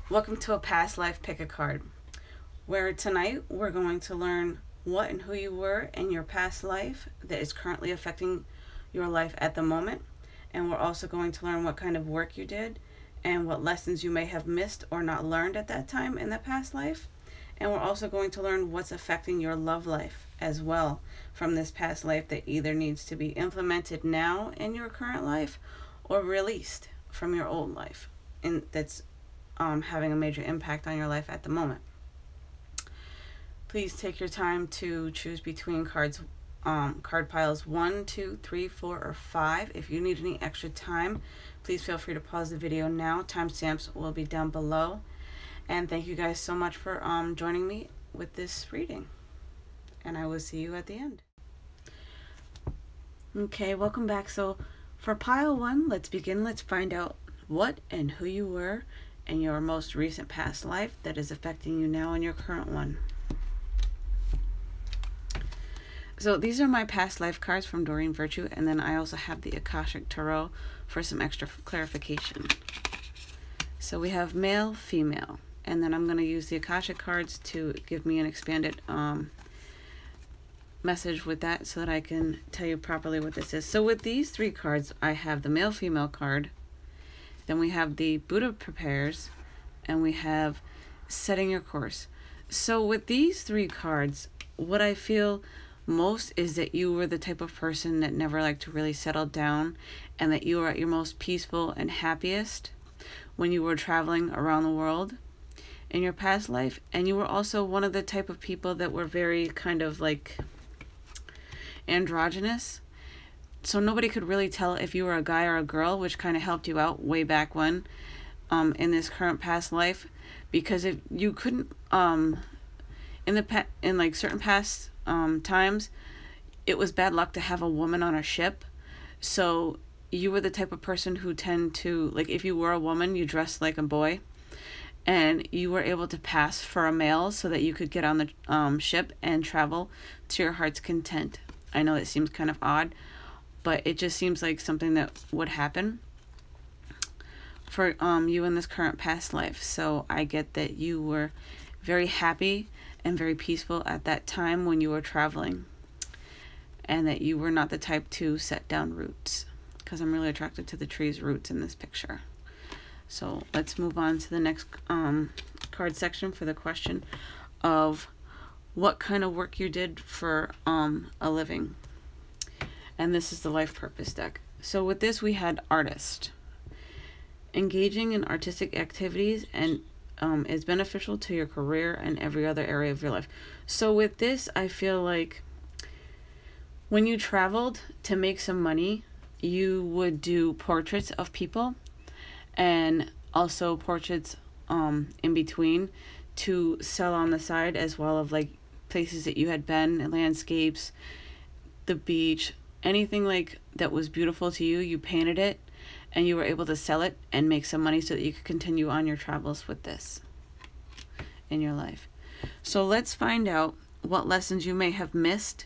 Welcome to a past life pick a card, where tonight we're going to learn what and who you were in your past life that is currently affecting your life at the moment. And we're also going to learn what kind of work you did and what lessons you may have missed or not learned at that time in that past life. And we're also going to learn what's affecting your love life as well from this past life that either needs to be implemented now in your current life or released from your old life, and that's having a major impact on your life at the moment. Please take your time to choose between card piles 1, 2, 3, 4, or 5. If you need any extra time, please feel free to pause the video now. Timestamps will be down below. And thank you guys so much for joining me with this reading. And I will see you at the end. Okay, welcome back. So for pile 1, let's begin. Let's find out what and who you were in your most recent past life that is affecting you now in your current one. So these are my past life cards from Doreen Virtue, and then I also have the Akashic Tarot for some extra clarification. So we have male, female, and then I'm going to use the Akashic cards to give me an expanded message with that so that I can tell you properly what this is. So with these 3 cards, I have the male, female card, then we have the Buddha Prepares, and we have Setting Your Course. So with these 3 cards, what I feel most is that you were the type of person that never liked to really settle down, and that you were at your most peaceful and happiest when you were traveling around the world in your past life. And you were also one of the type of people that were very kind of like androgynous. So nobody could really tell if you were a guy or a girl, which kind of helped you out way back when in this current past life, because if you couldn't in like certain past times, it was bad luck to have a woman on a ship. So you were the type of person who tend to, like, if you were a woman, you dressed like a boy, and you were able to pass for a male so that you could get on the ship and travel to your heart's content. I know it seems kind of odd, but it just seems like something that would happen for you in this current past life. So I get that you were very happy and very peaceful at that time when you were traveling, and that you were not the type to set down roots, because I'm really attracted to the tree's roots in this picture. So let's move on to the next card section for the question of what kind of work you did for a living. And this is the life purpose deck. So with this, we had artist. Engaging in artistic activities and is beneficial to your career and every other area of your life. So with this, I feel like when you traveled to make some money, you would do portraits of people and also portraits in between to sell on the side, as well of like places that you had been, landscapes, the beach, anything like that was beautiful to you. You painted it and you were able to sell it and make some money so that you could continue on your travels with this in your life. So let's find out what lessons you may have missed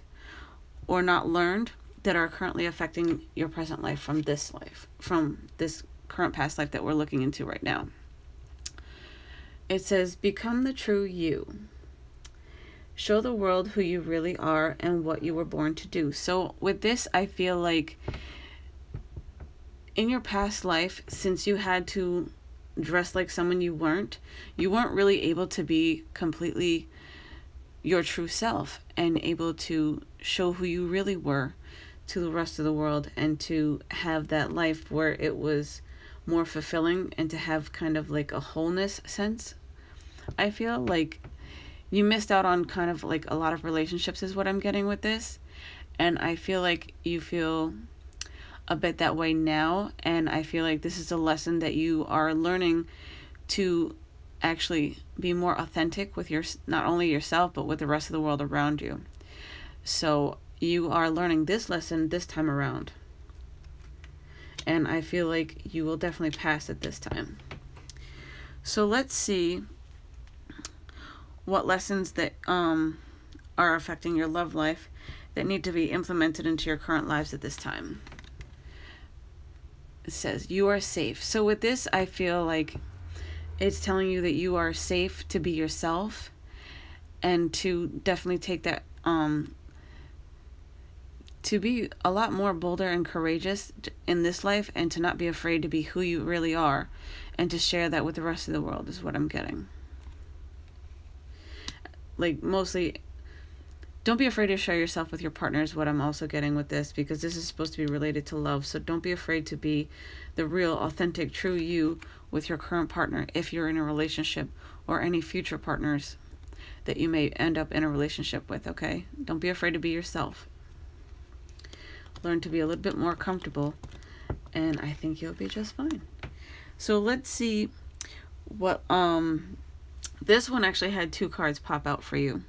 or not learned that are currently affecting your present life from this current past life that we're looking into right now. It says, become the true you. Show the world who you really are and what you were born to do. So with this, I feel like in your past life, since you had to dress like someone you weren't really able to be completely your true self and able to show who you really were to the rest of the world, and to have that life where it was more fulfilling and to have kind of like a wholeness sense. I feel like you missed out on kind of like a lot of relationships is what I'm getting with this. And I feel like you feel a bit that way now. And I feel like this is a lesson that you are learning to actually be more authentic with not only yourself, but with the rest of the world around you. So you are learning this lesson this time around. And I feel like you will definitely pass it this time. So let's see what lessons that are affecting your love life that need to be implemented into your current lives at this time. It says, you are safe. So with this, I feel like It's telling you that you are safe to be yourself, and to definitely take that, to be a lot more bolder and courageous in this life, and to not be afraid to be who you really are, and to share that with the rest of the world is what I'm getting. Like, mostly, don't be afraid to share yourself with your partner is what I'm also getting with this, because this is supposed to be related to love. So don't be afraid to be the real, authentic, true you with your current partner if you're in a relationship, or any future partners that you may end up in a relationship with, okay? Don't be afraid to be yourself. Learn to be a little bit more comfortable, and I think you'll be just fine. So let's see what, this one actually had 2 cards pop out for you.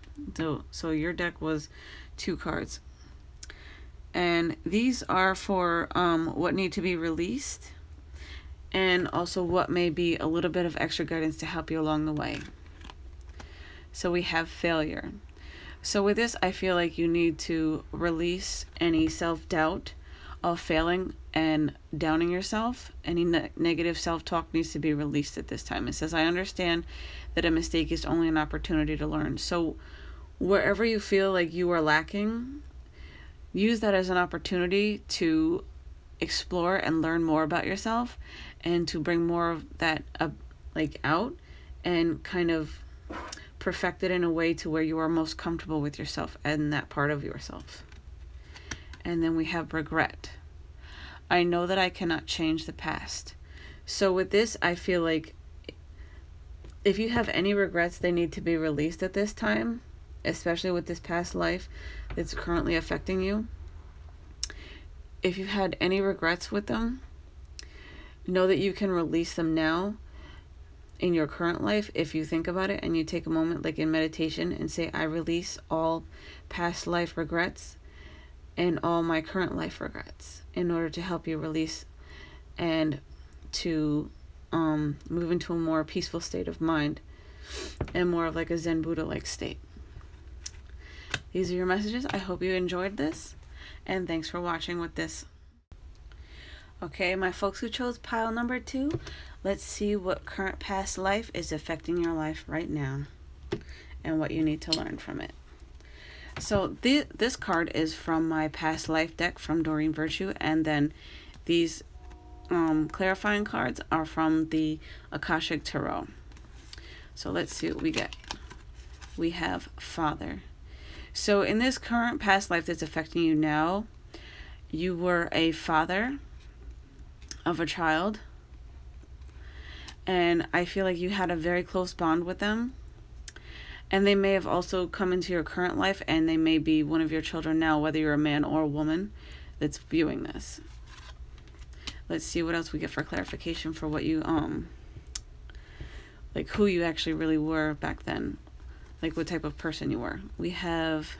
So your deck was 2 cards. And these are for what need to be released, and also what may be a little bit of extra guidance to help you along the way. So we have failure. So with this, I feel like you need to release any self-doubt of failing and downing yourself. Any negative self-talk needs to be released at this time. It says, I understand that a mistake is only an opportunity to learn. So wherever you feel like you are lacking, use that as an opportunity to explore and learn more about yourself, and to bring more of that out, and kind of perfect it in a way to where you are most comfortable with yourself and that part of yourself. And then we have regret. I know that I cannot change the past. So with this, I feel like if you have any regrets, they need to be released at this time, especially with this past life that's currently affecting you. If you've had any regrets with them, know that you can release them now in your current life if you think about it and you take a moment, like in meditation, and say, I release all past life regrets and all my current life regrets, in order to help you release and to move into a more peaceful state of mind, and more of like a Zen Buddha-like state. These are your messages. I hope you enjoyed this, and thanks for watching with this. Okay, my folks who chose pile number 2, let's see what current past life is affecting your life right now, and what you need to learn from it. So this card is from my past life deck from Doreen Virtue, and then these clarifying cards are from the Akashic Tarot. So let's see what we get. We have Father. So in this current past life that's affecting you now, you were a father of a child, and I feel like you had a very close bond with them, and they may have also come into your current life, and they may be one of your children now, whether you're a man or a woman that's viewing this. Let's see what else we get for clarification for what you like who you actually really were back then, like what type of person you were. We have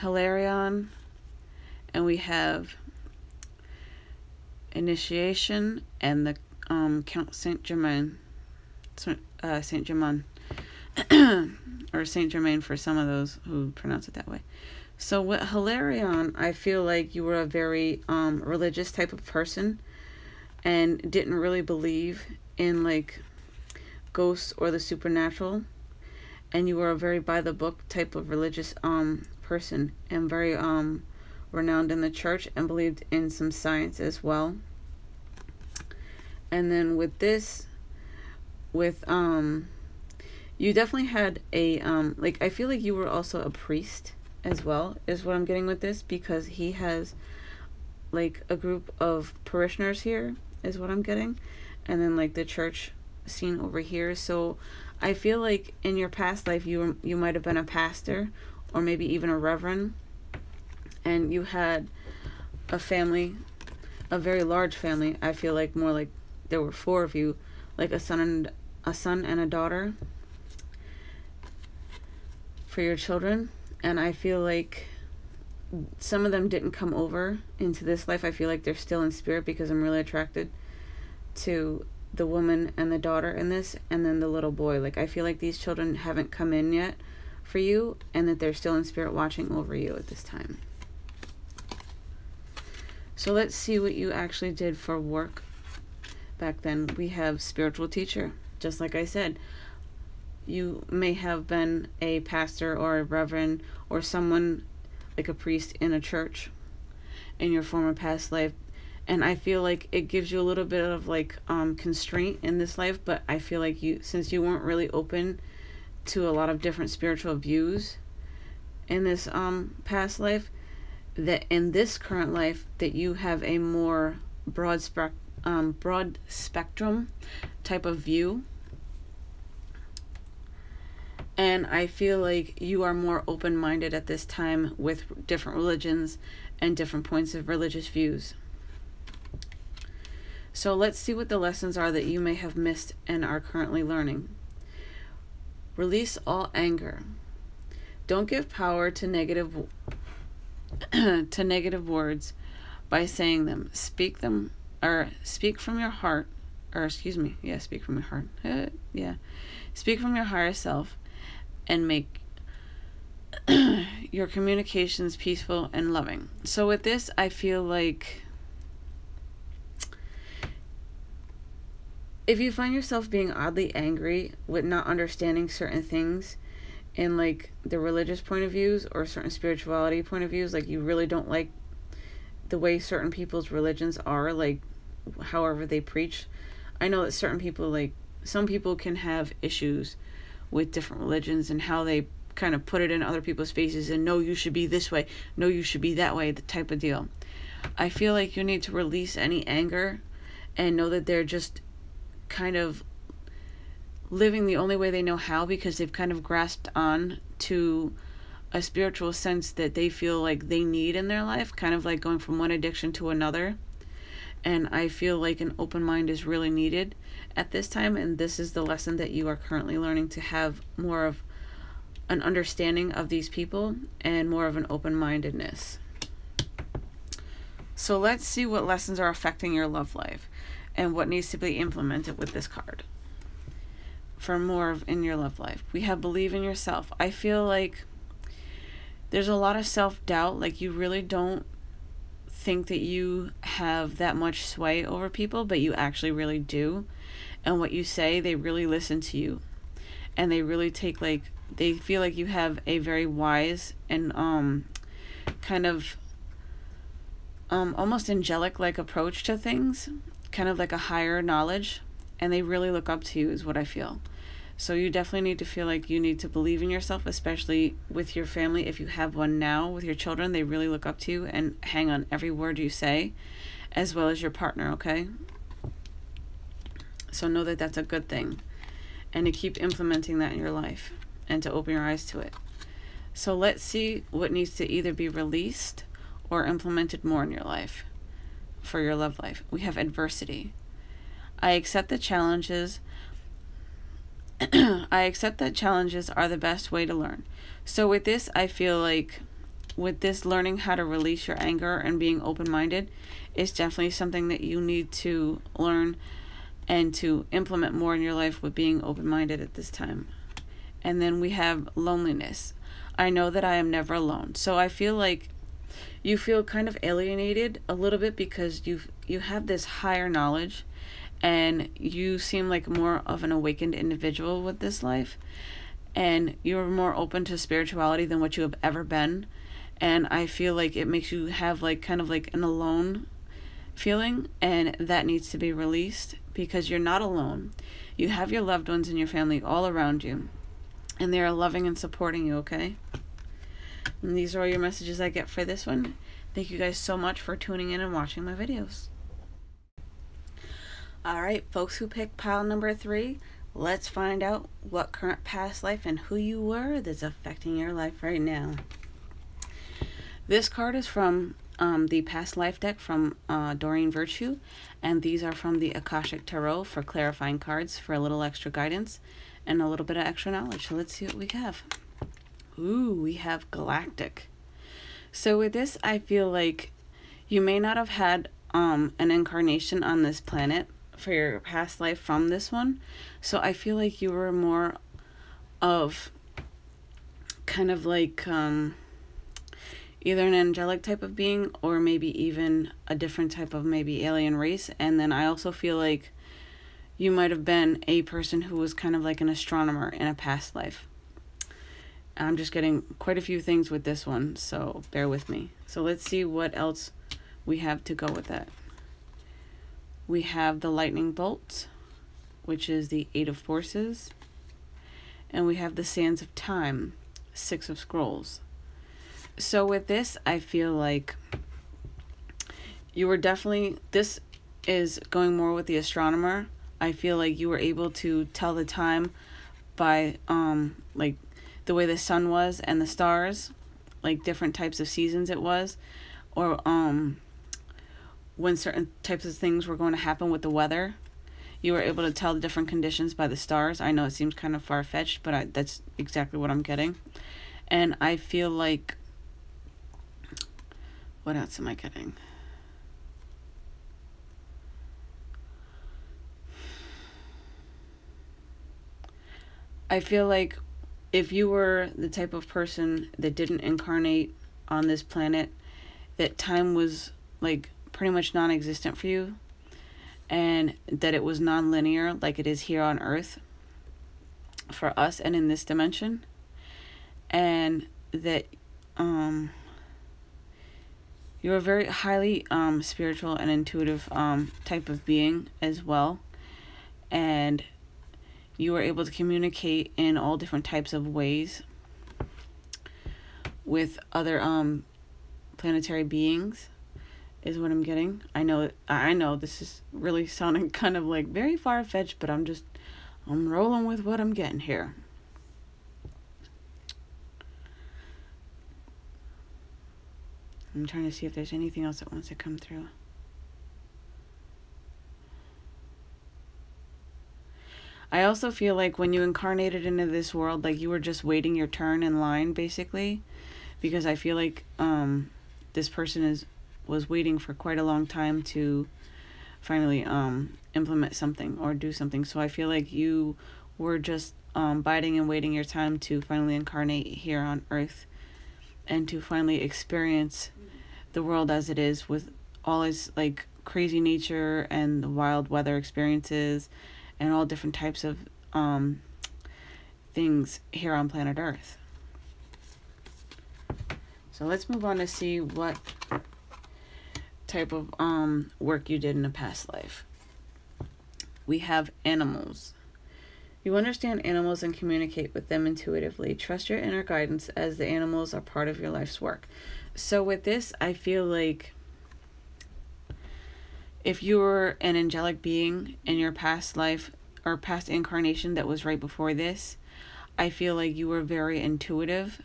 Hilarion, and we have Initiation, and the Count Saint Germain, Saint Germain, or Saint Germain for some of those who pronounce it that way. So with Hilarion, I feel like you were a very religious type of person, and didn't really believe in like ghosts or the supernatural, and you were a very by the book type of religious person, and very renowned in the church, and believed in some science as well. And then with this, with you definitely had a like, I feel like you were also a priest as well, is what I'm getting with this, because he has like a group of parishioners here is what I'm getting, and then like the church scene over here. So I feel like in your past life you might have been a pastor, or maybe even a reverend, and you had a family, a very large family. I feel like more like there were 4 of you, like a son and a daughter for your children. And I feel like some of them didn't come over into this life. I feel like they're still in spirit, because I'm really attracted to the woman and the daughter in this, and then the little boy. Like, I feel like these children haven't come in yet for you, and that they're still in spirit watching over you at this time. So let's see what you actually did for work back then. We have spiritual teacher. Just like I said, you may have been a pastor or a reverend or someone like a priest in a church in your former past life. And I feel like it gives you a little bit of like constraint in this life, but I feel like since you weren't really open to a lot of different spiritual views in this past life, that in this current life that you have a more broad spectrum type of view. And I feel like you are more open-minded at this time with different religions and different points of religious views. So let's see what the lessons are that you may have missed and are currently learning. Release all anger. Don't give power to negative words by saying them. Speak from your heart, speak from your heart. Speak from your higher self and make your communications peaceful and loving. So with this, I feel like if you find yourself being oddly angry with not understanding certain things in like the religious point of views or certain spirituality point of views, like you really don't like the way certain people's religions are, like however they preach. I know that certain people, like some people can have issues with different religions and how they kind of put it in other people's faces and no, you should be this way, no, you should be that way, the type of deal. I feel like you need to release any anger and know that they're just kind of living the only way they know how, because they've kind of grasped on to a spiritual sense that they feel like they need in their life, kind of like going from one addiction to another. And I feel like an open mind is really needed at this time, and this is the lesson that you are currently learning, to have more of an understanding of these people and more of an open-mindedness. So let's see what lessons are affecting your love life and what needs to be implemented with this card for more in your love life. We have believe in yourself. I feel like there's a lot of self-doubt, like you really don't think that you have that much sway over people, but you actually really do. And what you say, they really listen to you, and they really take, like, they feel like you have a very wise and kind of almost angelic like approach to things, kind of like a higher knowledge, and they really look up to you is what I feel. So you definitely need to feel like you need to believe in yourself, especially with your family. If you have one now with your children, they really look up to you and hang on every word you say, as well as your partner, okay? So know that that's a good thing, and to keep implementing that in your life and to open your eyes to it. So let's see what needs to either be released or implemented more in your life for your love life. We have adversity. I accept the challenges. I accept that challenges are the best way to learn. So with this, I feel like with this, learning how to release your anger and being open-minded is definitely something that you need to learn and to implement more in your life with being open-minded at this time. And then we have loneliness. I know that I am never alone. So I feel like you feel kind of alienated a little bit because you have this higher knowledge, and you seem like more of an awakened individual with this life, and you're more open to spirituality than what you have ever been. And I feel like it makes you have like kind of like an alone feeling, and that needs to be released because you're not alone. You have your loved ones and your family all around you, and they are loving and supporting you, okay? And these are all your messages I get for this one. Thank you guys so much for tuning in and watching my videos. Alright, folks who picked pile number 3, let's find out what current past life and who you were that's affecting your life right now. This card is from the Past Life deck from Doreen Virtue, and these are from the Akashic Tarot for clarifying cards for a little extra guidance and a little bit of extra knowledge. So let's see what we have. Ooh, we have Galactic. So with this, I feel like you may not have had an incarnation on this planet for your past life from this one. So I feel like you were more of kind of like either an angelic type of being or maybe even a different type of maybe alien race. And then I also feel like you might have been a person who was kind of like an astronomer in a past life. I'm just getting quite a few things with this one, so bear with me. So let's see what else we have to go with that. We have the lightning bolt, which is the 8 of forces. And we have the sands of time, 6 of scrolls. So with this, I feel like you were definitely, this is going more with the astronomer. I feel like you were able to tell the time by like the way the sun was and the stars, like different types of seasons it was, or when certain types of things were going to happen with the weather. You were able to tell the different conditions by the stars. I know it seems kind of far-fetched, but that's exactly what I'm getting. And I feel like, what else am I getting? I feel like if you were the type of person that didn't incarnate on this planet, that time was like pretty much non-existent for you, and that it was non-linear like it is here on Earth for us and in this dimension, and that you're a very highly spiritual and intuitive type of being as well, and you were able to communicate in all different types of ways with other planetary beings, is what I'm getting. I know this is really sounding kind of like very far-fetched, but I'm rolling with what I'm getting here. I'm trying to see if there's anything else that wants to come through. I also feel like when you incarnated into this world, like you were just waiting your turn in line, basically, because I feel like this person was waiting for quite a long time to finally implement something or do something. So I feel like you were just biding and waiting your time to finally incarnate here on Earth and to finally experience the world as it is, with all its like crazy nature and the wild weather experiences and all different types of things here on planet Earth. So let's move on to see what type of work you did in a past life. We have animals. You understand animals and communicate with them intuitively. Trust your inner guidance, as the animals are part of your life's work. So with this, I feel like if you were an angelic being in your past life or past incarnation that was right before this, I feel like you were very intuitive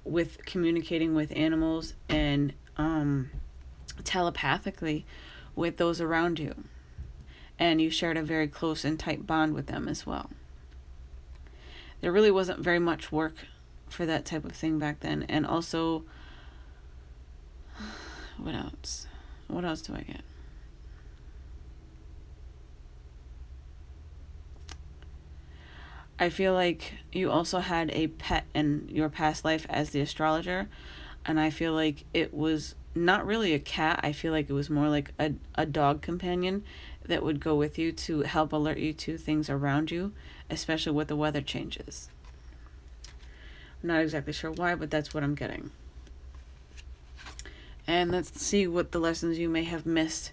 with communicating with animals and telepathically with those around you. And you shared a very close and tight bond with them as well. There really wasn't very much work for that type of thing back then. And also, what else? What else do I get? I feel like you also had a pet in your past life as the astrologer, and I feel like it was not really a cat. I feel like it was more like a dog companion that would go with you to help alert you to things around you, especially with the weather changes. I'm not exactly sure why, but that's what I'm getting. And let's see what the lessons you may have missed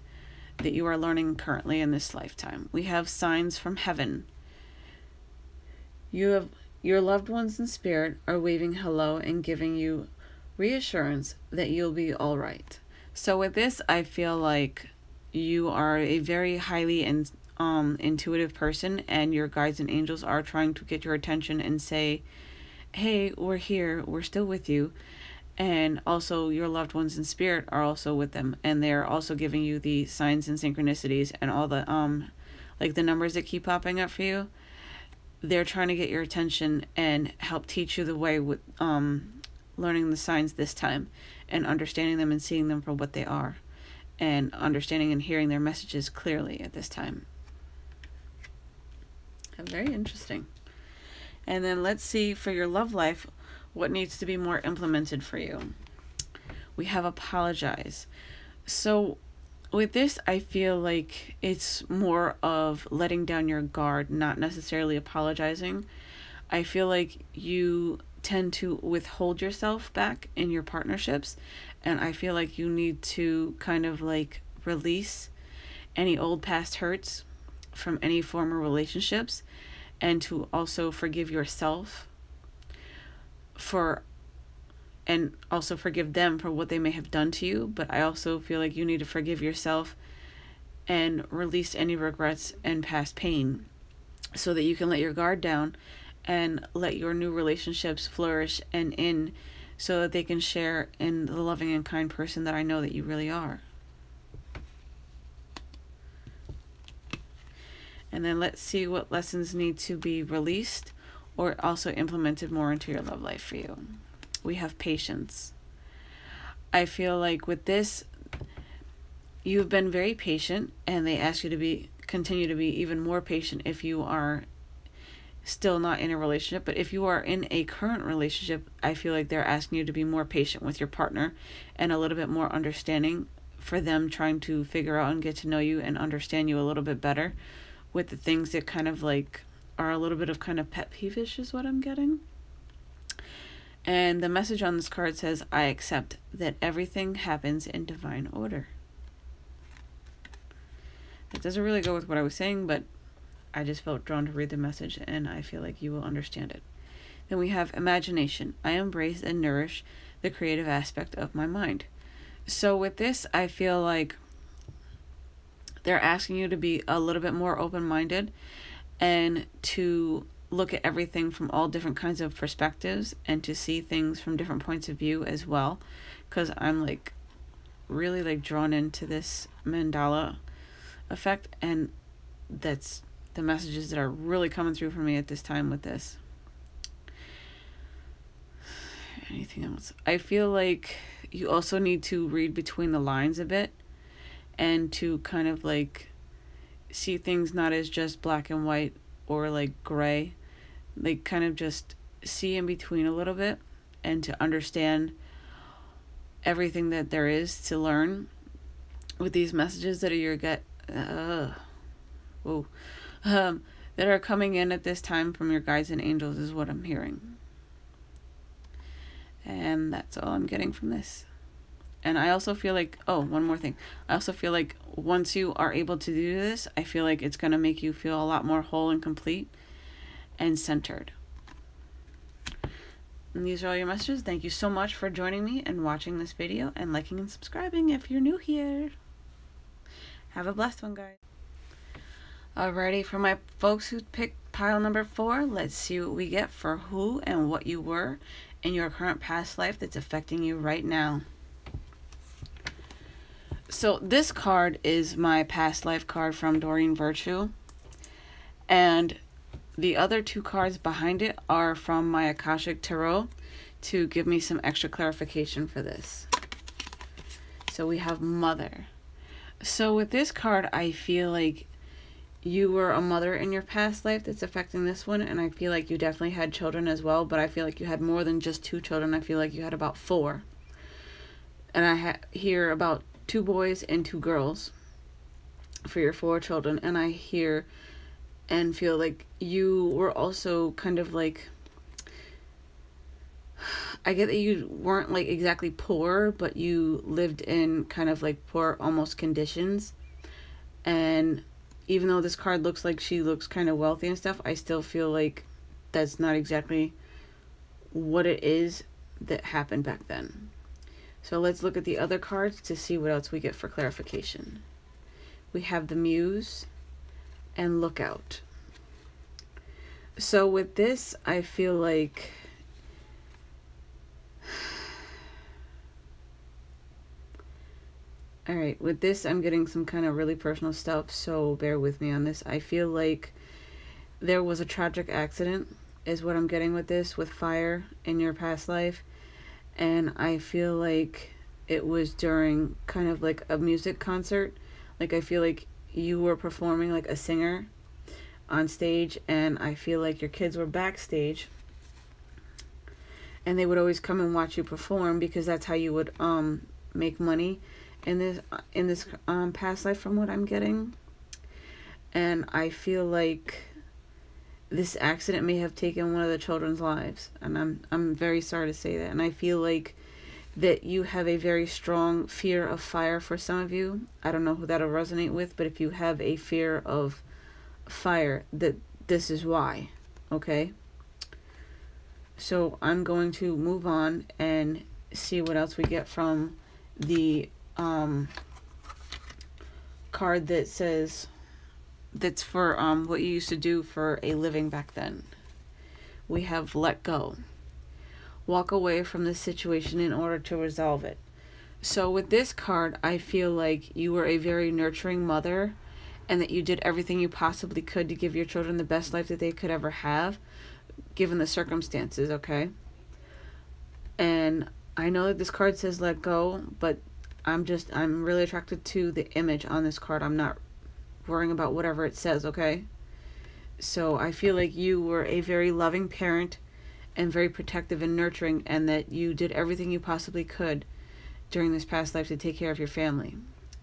that you are learning currently in this lifetime. We have signs from heaven. Your loved ones in spirit are waving hello and giving you reassurance that you'll be all right. So with this, I feel like you are a very highly intuitive person, and your guides and angels are trying to get your attention and say, hey, we're here, we're still with you. And also your loved ones in spirit are also with them, and they're also giving you the signs and synchronicities and all the like the numbers that keep popping up for you. They're trying to get your attention and help teach you the way with learning the signs this time and understanding them and seeing them for what they are, and understanding and hearing their messages clearly at this time. Very interesting. And then let's see for your love life what needs to be more implemented for you. We have apologize. So with this, I feel like it's more of letting down your guard, not necessarily apologizing. I feel like you tend to withhold yourself back in your partnerships, and I feel like you need to kind of like release any old past hurts from any former relationships, and to also forgive yourself for, and also forgive them for what they may have done to you. But I also feel like you need to forgive yourself and release any regrets and past pain so that you can let your guard down and let your new relationships flourish and in, so that they can share in the loving and kind person that I know that you really are. And then let's see what lessons need to be released or also implemented more into your love life for you. We have patience. I feel like with this, you've been very patient, and they ask you to continue to be even more patient if you are still not in a relationship. But if you are in a current relationship, I feel like they're asking you to be more patient with your partner and a little bit more understanding for them, trying to figure out and get to know you and understand you a little bit better with the things that kind of like are a little bit of kind of pet peevish is what I'm getting. And the message on this card says, I accept that everything happens in divine order. It doesn't really go with what I was saying, but I just felt drawn to read the message, and I feel like you will understand it. Then we have imagination. I embrace and nourish the creative aspect of my mind. So with this, I feel like they're asking you to be a little bit more open-minded and to look at everything from all different kinds of perspectives and to see things from different points of view as well. Because I'm like really like drawn into this mandala effect, and that's the messages that are really coming through for me at this time with this. Anything else? I feel like you also need to read between the lines a bit and to kind of like see things not as just black and white or like gray, like kind of just see in between a little bit and to understand everything that there is to learn with these messages that that are coming in at this time from your guides and angels is what I'm hearing. And that's all I'm getting from this. And I also feel like, one more thing. I also feel like once you are able to do this, I feel like it's going to make you feel a lot more whole and complete and centered. And these are all your messages. Thank you so much for joining me and watching this video and liking and subscribing if you're new here. Have a blessed one, guys. Alrighty, for my folks who picked pile number 4, let's see what we get for who and what you were in your current past life that's affecting you right now. So this card is my past life card from Doreen Virtue, and the other 2 cards behind it are from my Akashic Tarot to give me some extra clarification for this. So we have Mother. So with this card, I feel like you were a mother in your past life that's affecting this one, and I feel like you definitely had children as well, but I feel like you had more than just 2 children. I feel like you had about 4. And I hear about 2 boys and 2 girls for your 4 children, and I hear and feel like you were also kind of like, I get that you weren't like exactly poor, but you lived in kind of like poor almost conditions. And even though this card looks like she looks kind of wealthy and stuff, I still feel like that's not exactly what it is that happened back then. So let's look at the other cards to see what else we get for clarification. We have the Muse and Lookout. So with this, I feel like alright, with this I'm getting some kind of really personal stuff, so bear with me on this. I feel like there was a tragic accident is what I'm getting with this, with fire in your past life. And I feel like it was during kind of like a music concert. Like I feel like you were performing like a singer on stage, and I feel like your kids were backstage and they would always come and watch you perform because that's how you would make money in this past life from what I'm getting. And I feel like this accident may have taken one of the children's lives, and I'm very sorry to say that. And I feel like that you have a very strong fear of fire for some of you. I don't know who that'll resonate with, but if you have a fear of fire, that this is why, okay? So I'm going to move on and see what else we get from the card that says that's for what you used to do for a living back then. We have let go. Walk away from the situation in order to resolve it. So with this card, I feel like you were a very nurturing mother and that you did everything you possibly could to give your children the best life that they could ever have, given the circumstances, okay? And I know that this card says let go, but I'm really attracted to the image on this card. I'm not worrying about whatever it says, okay? So I feel like you were a very loving parent and very protective and nurturing, and that you did everything you possibly could during this past life to take care of your family.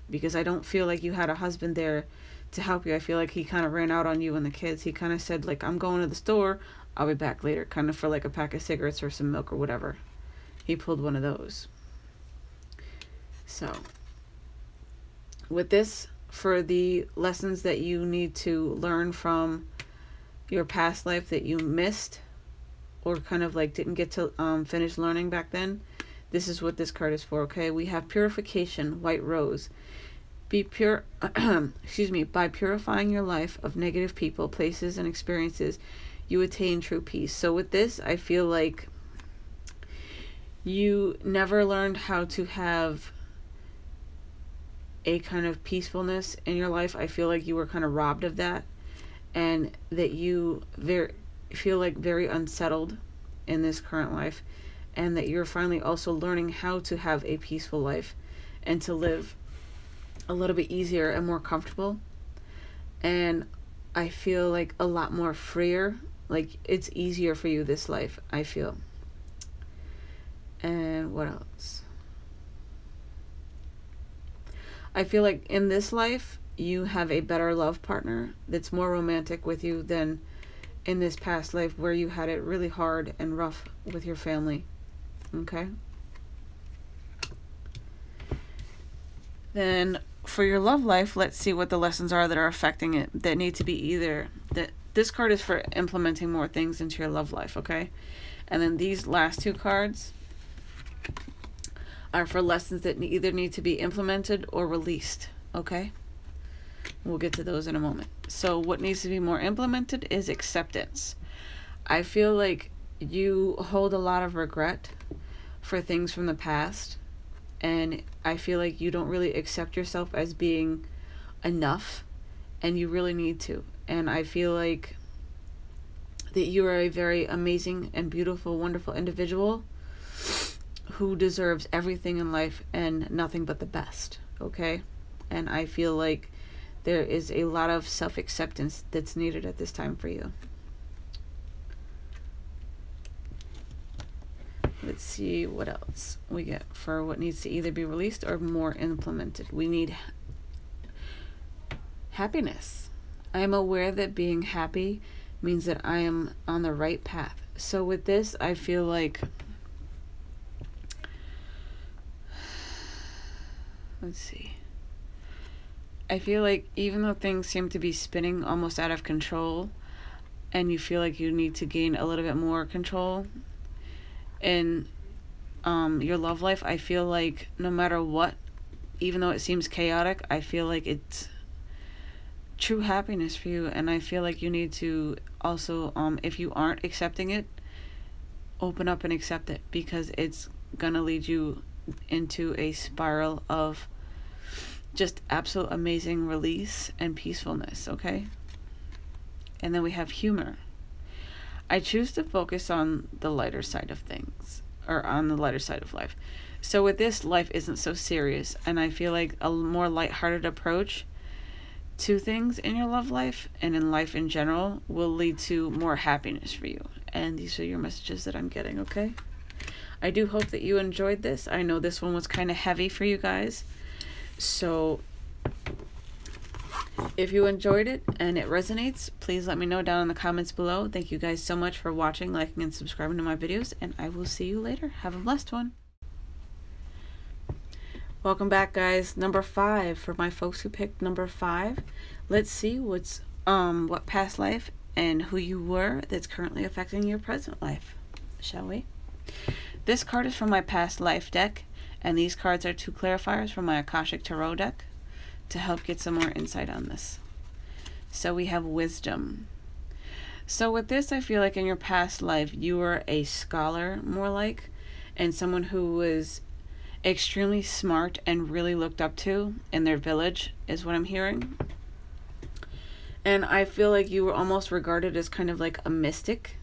Because I don't feel like you had a husband there to help you. I feel like he kind of ran out on you and the kids. He kind of said, like, I'm going to the store, I'll be back later, kind of for like a pack of cigarettes or some milk or whatever. He pulled one of those. So with this, for the lessons that you need to learn from your past life that you missed or kind of like didn't get to finish learning back then, this is what this card is for, okay? We have purification, white rose. Be pure, excuse me, by purifying your life of negative people, places, and experiences, you attain true peace. So with this, I feel like you never learned how to have a kind of peacefulness in your life. I feel like you were kind of robbed of that, and that you feel like very unsettled in this current life, and that you're finally also learning how to have a peaceful life and to live a little bit easier and more comfortable. And I feel like a lot more freer, like it's easier for you this life, I feel. And what else? I feel like in this life you have a better love partner that's more romantic with you than in this past life where you had it really hard and rough with your family. Okay? Then for your love life, let's see what the lessons are that are affecting it, that need to be either that this card is for implementing more things into your love life, okay? And then these last two cards are for lessons that either need to be implemented or released, okay? We'll get to those in a moment. So what needs to be more implemented is acceptance. I feel like you hold a lot of regret for things from the past, and I feel like you don't really accept yourself as being enough, and you really need to. And I feel like that you are a very amazing and beautiful, wonderful individual who deserves everything in life and nothing but the best, okay? And I feel like there is a lot of self-acceptance that's needed at this time for you. Let's see what else we get for what needs to either be released or more implemented. We need happiness. I am aware that being happy means that I am on the right path. So with this, I feel like, let's see. I feel like even though things seem to be spinning almost out of control, and you feel like you need to gain a little bit more control in your love life, I feel like no matter what, even though it seems chaotic, I feel like it's true happiness for you. And I feel like you need to also, if you aren't accepting it, open up and accept it, because it's gonna lead you into a spiral of just absolute amazing release and peacefulness, okay? And then we have humor. I choose to focus on the lighter side of things, or on the lighter side of life. So with this, life isn't so serious, and I feel like a more lighthearted approach to things in your love life and in life in general will lead to more happiness for you. And these are your messages that I'm getting, okay? I do hope that you enjoyed this. I know this one was kind of heavy for you guys, So if you enjoyed it and it resonates, please let me know down in the comments below. Thank you guys so much for watching, liking, and subscribing to my videos, and I will see you later. Have a blessed one. Welcome back, guys. Number 5 for my folks who picked number 5. Let's see what past life and who you were that's currently affecting your present life, shall we? This card is from my past life deck, and these cards are 2 clarifiers from my Akashic Tarot deck to help get some more insight on this. So we have wisdom. So with this, I feel like in your past life you were a scholar, more like, and someone who was extremely smart and really looked up to in their village is what I'm hearing. And I feel like you were almost regarded as kind of like a mystic.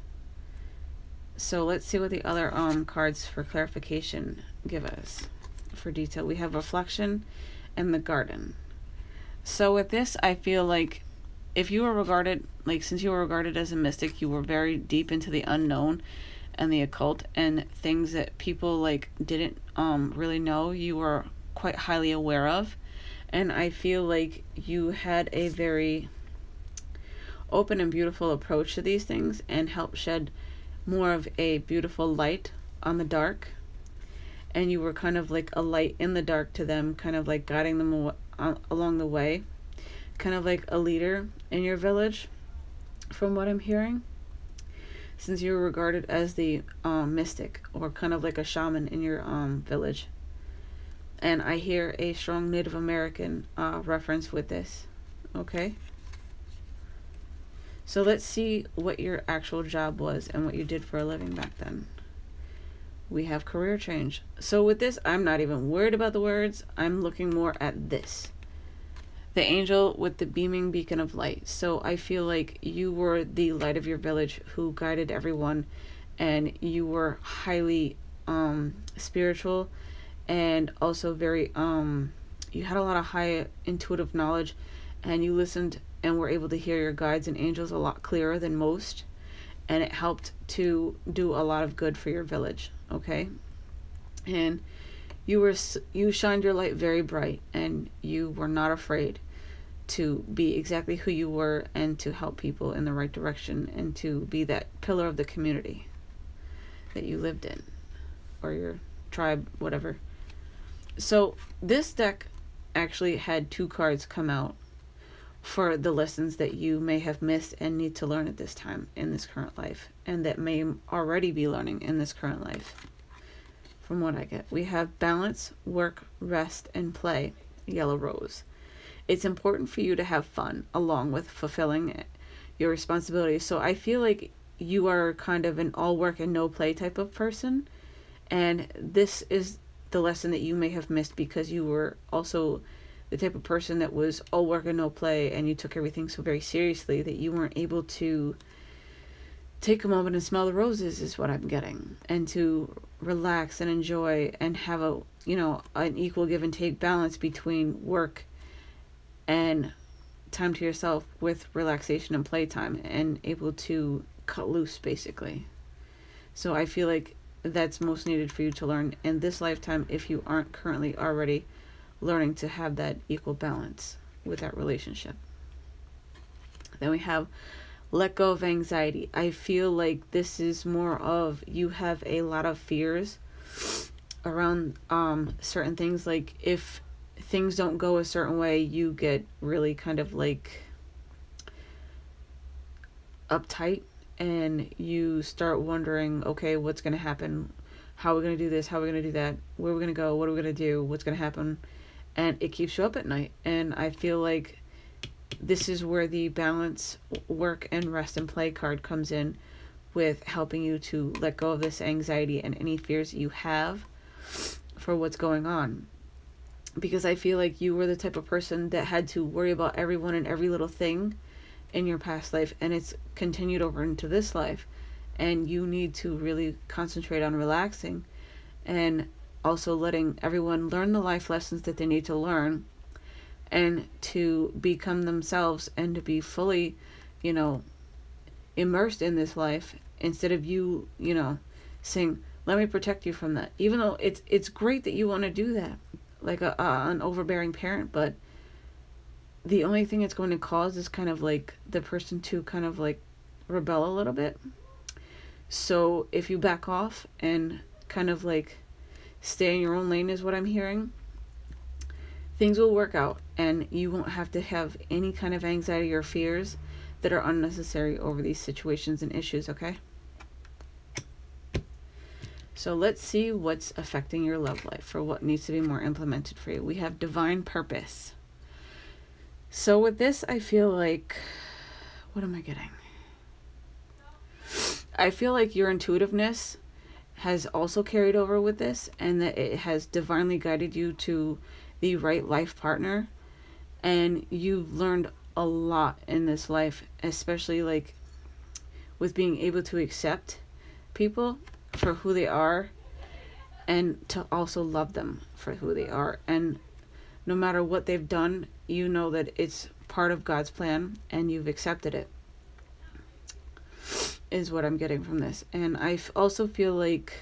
So let's see what the other cards for clarification give us for detail. We have reflection and the garden. So with this, I feel like if you were regarded, like since you were regarded as a mystic, you were very deep into the unknown and the occult and things that people like didn't really know, you were quite highly aware of. And I feel like you had a very open and beautiful approach to these things and helped shed more of a beautiful light on the dark. And you were kind of like a light in the dark to them, kind of like guiding them along the way, kind of like a leader in your village, from what I'm hearing, since you were regarded as the mystic or kind of like a shaman in your village. And I hear a strong Native American reference with this. Okay, so let's see what your actual job was and what you did for a living back then. We have career change. So with this, I'm not even worried about the words. I'm looking more at this. The angel with the beaming beacon of light. So I feel like you were the light of your village who guided everyone, and you were highly spiritual and also very you had a lot of high intuitive knowledge, and you listened and were able to hear your guides and angels a lot clearer than most, and it helped to do a lot of good for your village. Okay, and you shined your light very bright, and you were not afraid to be exactly who you were and to help people in the right direction and to be that pillar of the community that you lived in, or your tribe, whatever. So this deck actually had 2 cards come out for the lessons that you may have missed and need to learn at this time in this current life, and that may already be learning in this current life. From what I get, we have balance, work, rest, and play, yellow rose. It's important for you to have fun along with fulfilling your responsibilities. So I feel like you are kind of an all work and no play type of person, and this is the lesson that you may have missed because you were also the type of person that was all work and no play, and you took everything so very seriously that you weren't able to take a moment and smell the roses, is what I'm getting, and to relax and enjoy and have a, you know, an equal give and take balance between work and time to yourself with relaxation and playtime, and able to cut loose basically. So I feel like that's most needed for you to learn in this lifetime if you aren't currently already learning to have that equal balance with that relationship. Then we have let go of anxiety. I feel like this is more of you have a lot of fears around certain things. Like if things don't go a certain way, you get really kind of like uptight, and you start wondering, okay, what's going to happen? How are we going to do this? How are we going to do that? Where are we going to go? What are we going to do? What's going to happen? And it keeps you up at night. And I feel like this is where the balance, work, and rest and play card comes in, with helping you to let go of this anxiety and any fears that you have for what's going on. Because I feel like you were the type of person that had to worry about everyone and every little thing in your past life, and it's continued over into this life, and you need to really concentrate on relaxing and also letting everyone learn the life lessons that they need to learn, and to become themselves and to be fully, you know, immersed in this life, instead of you, you know, saying, let me protect you from that. Even though it's great that you want to do that, like an overbearing parent, but the only thing it's going to cause is kind of like the person to kind of like rebel a little bit. So if you back off and kind of like stay in your own lane, is what I'm hearing, things will work out and you won't have to have any kind of anxiety or fears that are unnecessary over these situations and issues, okay? So let's see what's affecting your love life, for what needs to be more implemented for you. We have divine purpose. So with this, I feel like, what am I getting? I feel like your intuitiveness has also carried over with this, and that it has divinely guided you to the right life partner. And you've learned a lot in this life, especially like with being able to accept people for who they are and to also love them for who they are. And no matter what they've done, you know that it's part of God's plan and you've accepted it, is what I'm getting from this. And I also feel like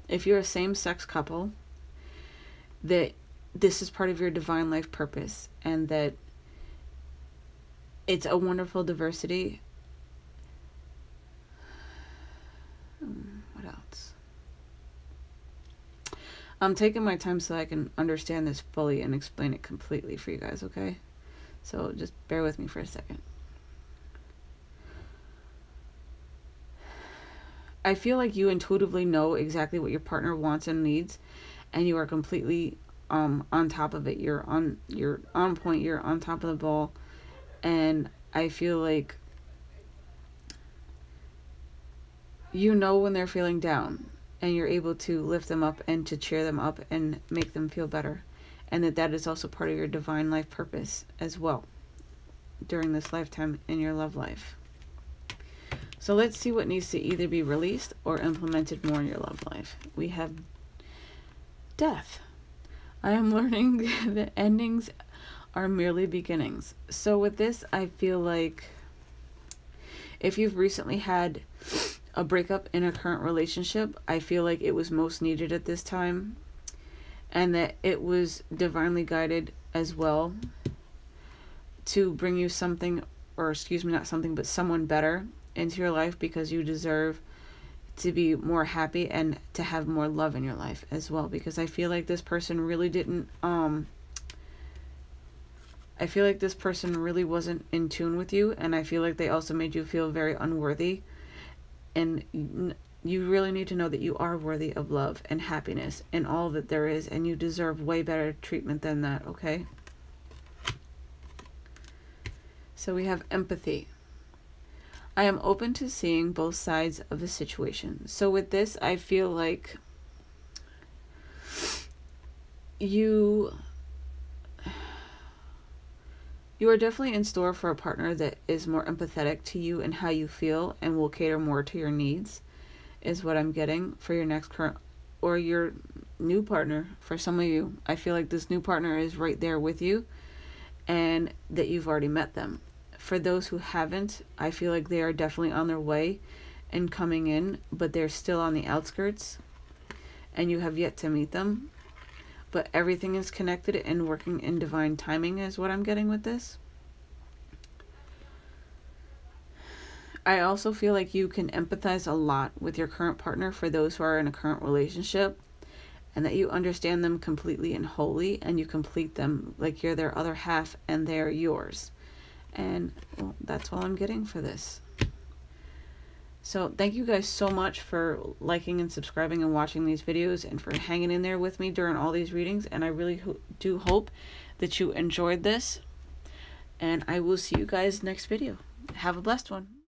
if you're a same-sex couple, that this is part of your divine life purpose, and that it's a wonderful diversity. What else? I'm taking my time so I can understand this fully and explain it completely for you guys, okay? So just bear with me for a second. I feel like you intuitively know exactly what your partner wants and needs, and you are completely on top of it. You're on point, you're on top of the ball. And I feel like you know when they're feeling down, and you're able to lift them up and to cheer them up and make them feel better. And that is also part of your divine life purpose as well during this lifetime in your love life. So let's see what needs to either be released or implemented more in your love life. We have death. I am learning that endings are merely beginnings. So with this, I feel like if you've recently had a breakup in a current relationship, I feel like it was most needed at this time, and that it was divinely guided as well to bring you something, or excuse me, not something, but someone better into your life, because you deserve to be more happy and to have more love in your life as well. Because I feel like this person really didn't I feel like this person really wasn't in tune with you, and I feel like they also made you feel very unworthy. And you really need to know that you are worthy of love and happiness and all that there is, and you deserve way better treatment than that, okay? So we have empathy. I am open to seeing both sides of the situation. So with this, I feel like you are definitely in store for a partner that is more empathetic to you and how you feel and will cater more to your needs, is what I'm getting for your next current or your new partner. For some of you, I feel like this new partner is right there with you and that you've already met them. For those who haven't, I feel like they are definitely on their way and coming in, but they're still on the outskirts and you have yet to meet them. But everything is connected and working in divine timing, is what I'm getting with this. I also feel like you can empathize a lot with your current partner, for those who are in a current relationship, and that you understand them completely and wholly, and you complete them like you're their other half and they're yours. And well, that's all I'm getting for this. So thank you guys so much for liking and subscribing and watching these videos, and for hanging in there with me during all these readings. And I really do hope that you enjoyed this, and I will see you guys next video. Have a blessed one.